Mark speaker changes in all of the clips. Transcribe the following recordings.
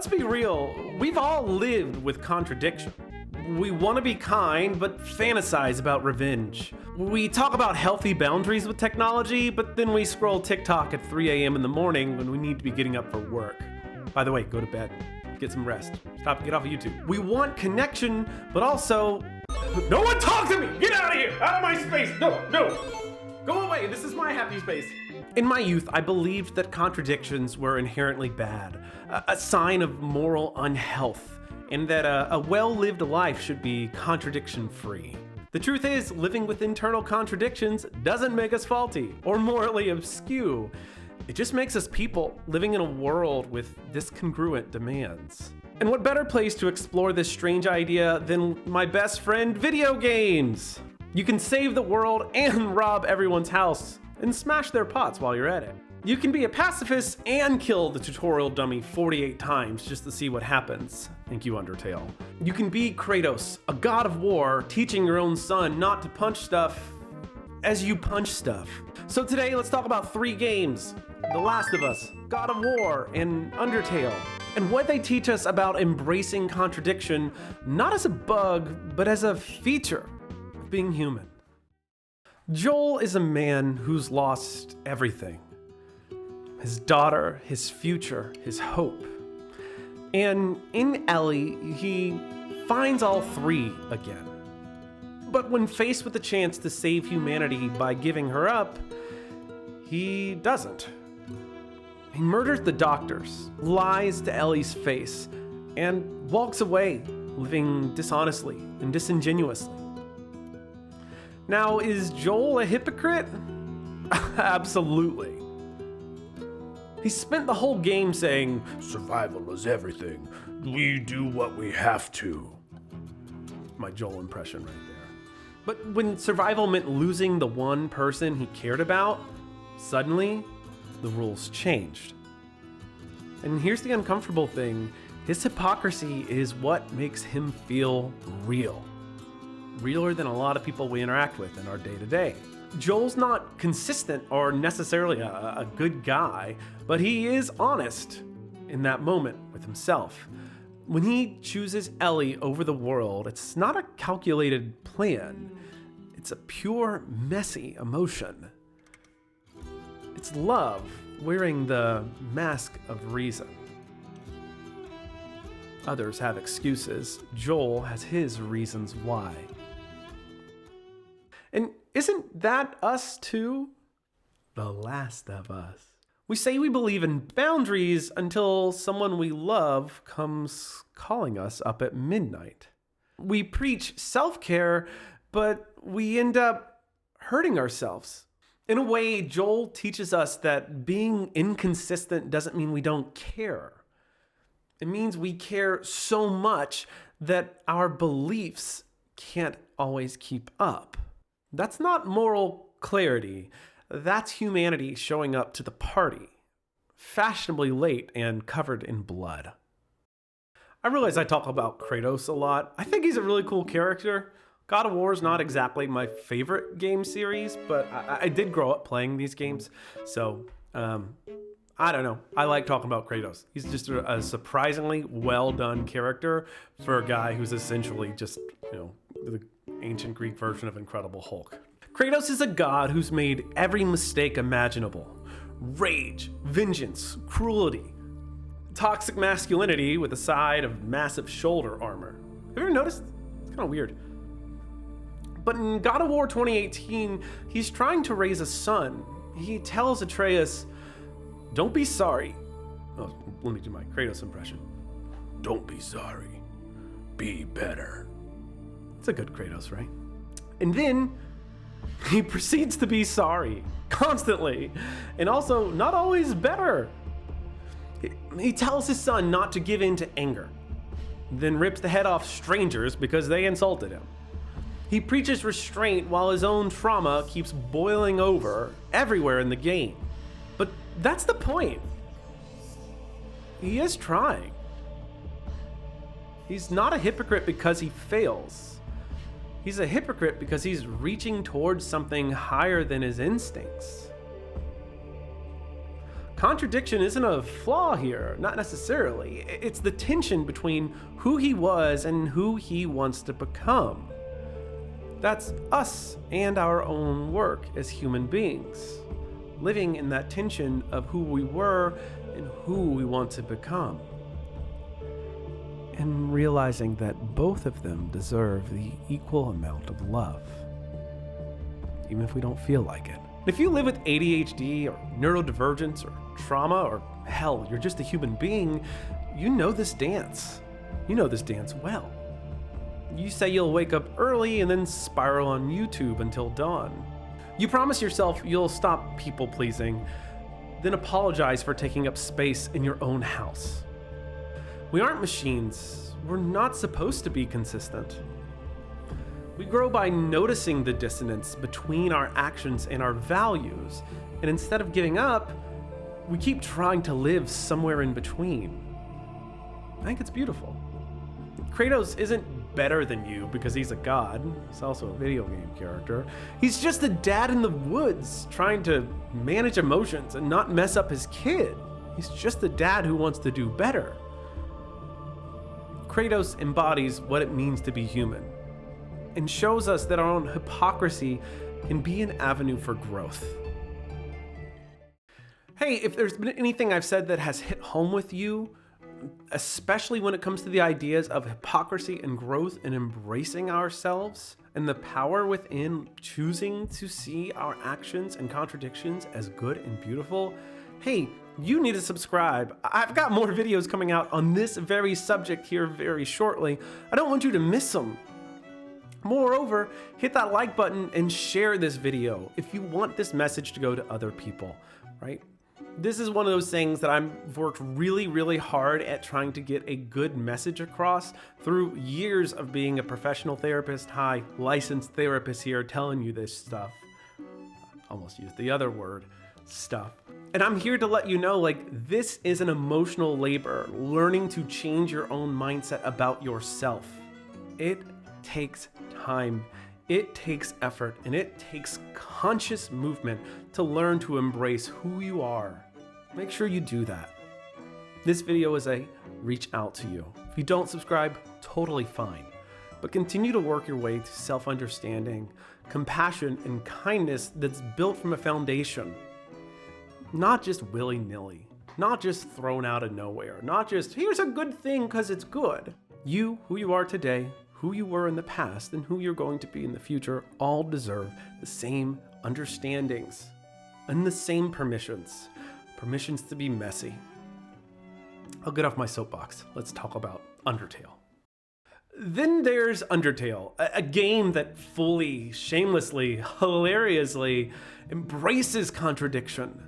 Speaker 1: Let's be real, we've all lived with contradiction. We want to be kind, but fantasize about revenge. We talk about healthy boundaries with technology, but then we scroll TikTok at 3 a.m. in the morning when we need to be getting up for work. By the way, go to bed. Get some rest. Get off of YouTube. We want connection, but also... No one talk to me! Get out of here! Out of my space! No! Go away! This is my happy space! In my youth, I believed that contradictions were inherently bad, a sign of moral unhealth, and that a well-lived life should be contradiction-free. The truth is, living with internal contradictions doesn't make us faulty or morally obscure. It just makes us people living in a world with discongruent demands. And what better place to explore this strange idea than my best friend, video games? You can save the world and rob everyone's house and smash their pots while you're at it. You can be a pacifist and kill the tutorial dummy 48 times just to see what happens. Thank you, Undertale. You can be Kratos, a god of war, teaching your own son not to punch stuff as you punch stuff. So today, let's talk about 3 games: The Last of Us, God of War, and Undertale, and what they teach us about embracing contradiction, not as a bug, but as a feature of being human. Joel is a man who's lost everything. His daughter, his future, his hope. And in Ellie, he finds all 3 again. But when faced with the chance to save humanity by giving her up, he doesn't. He murders the doctors, lies to Ellie's face, and walks away, living dishonestly and disingenuously. Now, is Joel a hypocrite? Absolutely. He spent the whole game saying, "Survival is everything. We do what we have to." My Joel impression right there. But when survival meant losing the one person he cared about, suddenly the rules changed. And here's the uncomfortable thing: his hypocrisy is what makes him feel real. Realer than a lot of people we interact with in our day-to-day. Joel's not consistent or necessarily a good guy, but he is honest in that moment with himself. When he chooses Ellie over the world, it's not a calculated plan. It's a pure, messy emotion. It's love wearing the mask of reason. Others have excuses. Joel has his reasons why. And isn't that us too? The Last of Us. We say we believe in boundaries until someone we love comes calling us up at midnight. We preach self-care, but we end up hurting ourselves. In a way, Joel teaches us that being inconsistent doesn't mean we don't care. It means we care so much that our beliefs can't always keep up. That's not moral clarity. That's humanity showing up to the party, fashionably late and covered in blood. I realize I talk about Kratos a lot. I think he's a really cool character. God of War is not exactly my favorite game series, but I did grow up playing these games. So, I don't know. I like talking about Kratos. He's just a surprisingly well done character for a guy who's essentially just, the ancient Greek version of Incredible Hulk. Kratos is a god who's made every mistake imaginable. Rage, vengeance, cruelty, toxic masculinity with a side of massive shoulder armor. Have you ever noticed? It's kind of weird. But in God of War 2018, he's trying to raise a son. He tells Atreus, "Don't be sorry." Oh, let me do my Kratos impression. "Don't be sorry. Be better." It's a good Kratos, right? And then he proceeds to be sorry constantly, and also not always better. He tells his son not to give in to anger, then rips the head off strangers because they insulted him. He preaches restraint while his own trauma keeps boiling over everywhere in the game. But that's the point. He is trying. He's not a hypocrite because he fails. He's a hypocrite because he's reaching towards something higher than his instincts. Contradiction isn't a flaw here, not necessarily. It's the tension between who he was and who he wants to become. That's us and our own work as human beings, living in that tension of who we were and who we want to become. And realizing that both of them deserve the equal amount of love, even if we don't feel like it. If you live with ADHD or neurodivergence or trauma, or hell, you're just a human being, you know this dance. You know this dance well. You say you'll wake up early and then spiral on YouTube until dawn. You promise yourself you'll stop people pleasing, then apologize for taking up space in your own house. We aren't machines. We're not supposed to be consistent. We grow by noticing the dissonance between our actions and our values, and instead of giving up, we keep trying to live somewhere in between. I think it's beautiful. Kratos isn't better than you because he's a god. He's also a video game character. He's just a dad in the woods trying to manage emotions and not mess up his kid. He's just a dad who wants to do better. Kratos embodies what it means to be human and shows us that our own hypocrisy can be an avenue for growth. Hey, if there's been anything I've said that has hit home with you, especially when it comes to the ideas of hypocrisy and growth and embracing ourselves and the power within choosing to see our actions and contradictions as good and beautiful, hey, you need to subscribe. I've got more videos coming out on this very subject here very shortly. I don't want you to miss them. Moreover, hit that like button and share this video if you want this message to go to other people, right? This is one of those things that I've worked really, really hard at trying to get a good message across through years of being a professional therapist, licensed therapist here telling you this stuff. Almost used the other word, stuff. And I'm here to let you know, like, this is an emotional labor, learning to change your own mindset about yourself. It takes time, it takes effort, and it takes conscious movement to learn to embrace who you are. Make sure you do that. This video is a reach out to you. If you don't subscribe, totally fine. But continue to work your way to self-understanding, compassion, and kindness that's built from a foundation. Not just willy-nilly, not just thrown out of nowhere, not just here's a good thing because it's good. You, who you are today, who you were in the past, and who you're going to be in the future all deserve the same understandings and the same permissions. Permissions to be messy. I'll get off my soapbox. Let's talk about Undertale. Then there's Undertale, a game that fully, shamelessly, hilariously embraces contradiction.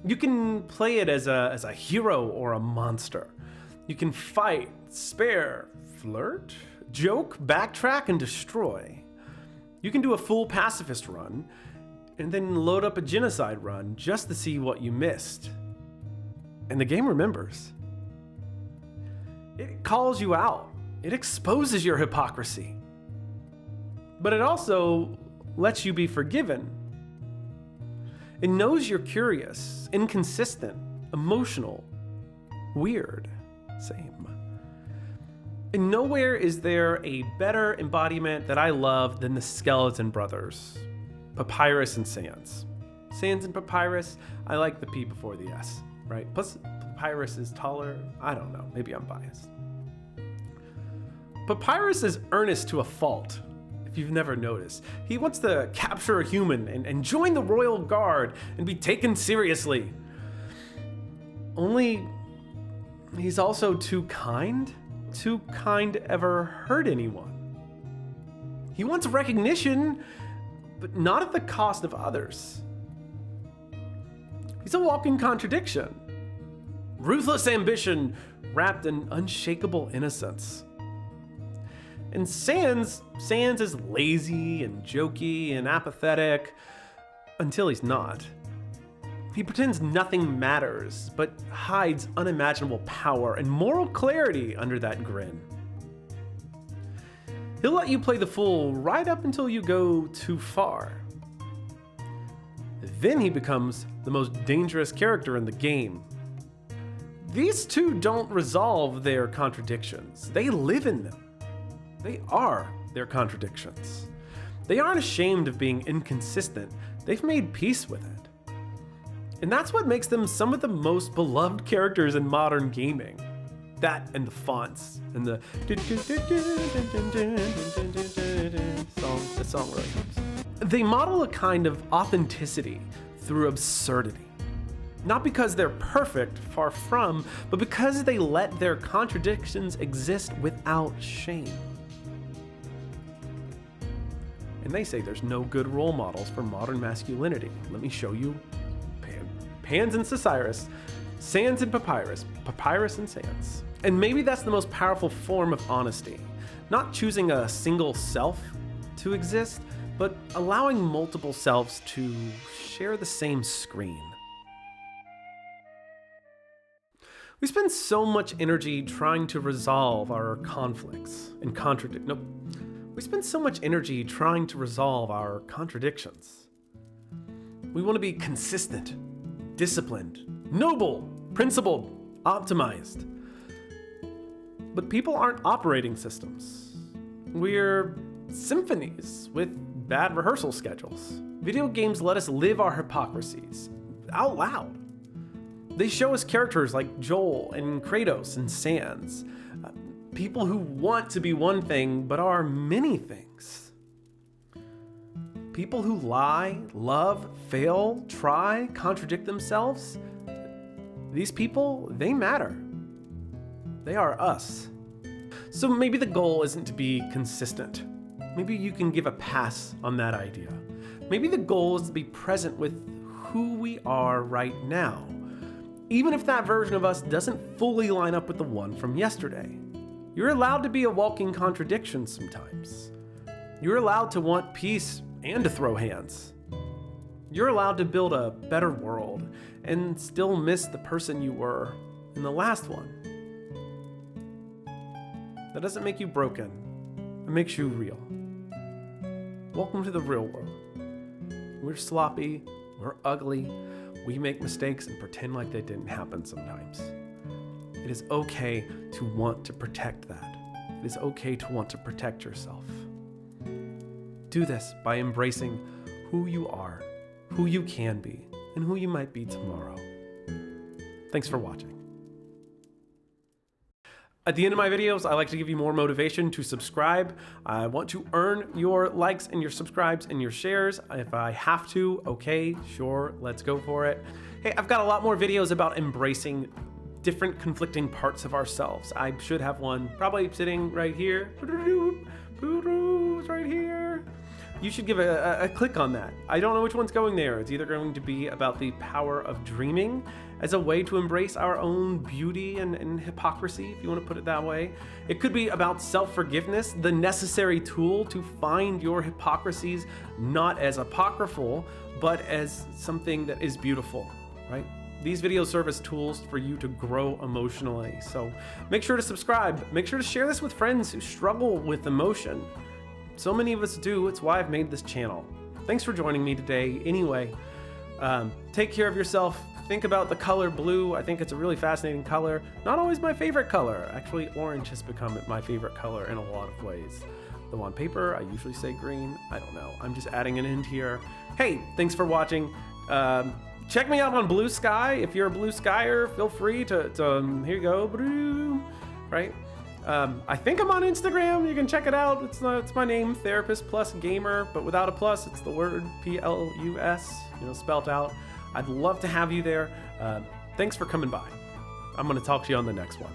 Speaker 1: You can play it as a hero or a monster. You can fight, spare, flirt, joke, backtrack, and destroy. You can do a full pacifist run and then load up a genocide run just to see what you missed. And the game remembers. It calls you out. It exposes your hypocrisy. But it also lets you be forgiven. It knows you're curious, inconsistent, emotional, weird, same. And nowhere is there a better embodiment that I love than the Skeleton Brothers, Papyrus and Sans. Sans and Papyrus, I like the P before the S, right? Plus, Papyrus is taller. I don't know, maybe I'm biased. Papyrus is earnest to a fault, if you've never noticed. He wants to capture a human and join the royal guard and be taken seriously. Only, he's also too kind to ever hurt anyone. He wants recognition, but not at the cost of others. He's a walking contradiction. Ruthless ambition wrapped in unshakable innocence. And Sans is lazy and jokey and apathetic until he's not. He pretends nothing matters, but hides unimaginable power and moral clarity under that grin. He'll let you play the fool right up until you go too far. then he becomes the most dangerous character in the game. These two don't resolve their contradictions. They live in them. They are their contradictions. They aren't ashamed of being inconsistent. They've made peace with it. And that's what makes them some of the most beloved characters in modern gaming. That and the fonts and the song really helps. They model a kind of authenticity through absurdity. Not because they're perfect, far from, but because they let their contradictions exist without shame. And they say there's no good role models for modern masculinity. Let me show you Pans and Cyrus, Sans and Papyrus, Papyrus and Sans. And maybe that's the most powerful form of honesty. Not choosing a single self to exist, but allowing multiple selves to share the same screen. We spend so much energy trying to resolve our conflicts and we spend so much energy trying to resolve our contradictions. We want to be consistent, disciplined, noble, principled, optimized. But people aren't operating systems. We're symphonies with bad rehearsal schedules. Video games let us live our hypocrisies out loud. They show us characters like Joel and Kratos and Sans, people who want to be one thing but are many things. People who lie, love, fail, try, contradict themselves. These people, they matter. They are us. So maybe the goal isn't to be consistent. Maybe you can give a pass on that idea. Maybe the goal is to be present with who we are right now, even if that version of us doesn't fully line up with the one from yesterday. You're allowed to be a walking contradiction sometimes. You're allowed to want peace and to throw hands. You're allowed to build a better world and still miss the person you were in the last one. That doesn't make you broken. It makes you real. Welcome to the real world. We're sloppy, we're ugly, we make mistakes and pretend like they didn't happen sometimes. It is okay to want to protect that. It is okay to want to protect yourself. Do this by embracing who you are, who you can be, and who you might be tomorrow. Thanks for watching. At the end of my videos, I like to give you more motivation to subscribe. I want to earn your likes and your subscribes and your shares. If I have to, okay, sure, let's go for it. Hey, I've got a lot more videos about embracing different conflicting parts of ourselves. I should have one probably sitting right here. Right here. You should give a click on that. I don't know which one's going there. It's either going to be about the power of dreaming as a way to embrace our own beauty and hypocrisy, if you want to put it that way. It could be about self-forgiveness, the necessary tool to find your hypocrisies not as apocryphal, but as something that is beautiful, right? These videos serve as tools for you to grow emotionally. So make sure to subscribe. Make sure to share this with friends who struggle with emotion. So many of us do. It's why I've made this channel. Thanks for joining me today. Anyway, take care of yourself. Think about the color blue. I think it's a really fascinating color. Not always my favorite color. Actually, orange has become my favorite color in a lot of ways. Though on paper, I usually say green. I don't know. I'm just adding an end here. Hey, thanks for watching. Check me out on Blue Sky. If you're a Blue Skyer, feel free to here you go, right? I think I'm on Instagram. You can check it out. It's my name, Therapist Plus Gamer, but without a plus. It's the word Plus, spelt out. I'd love to have you there. Thanks for coming by. I'm going to talk to you on the next one.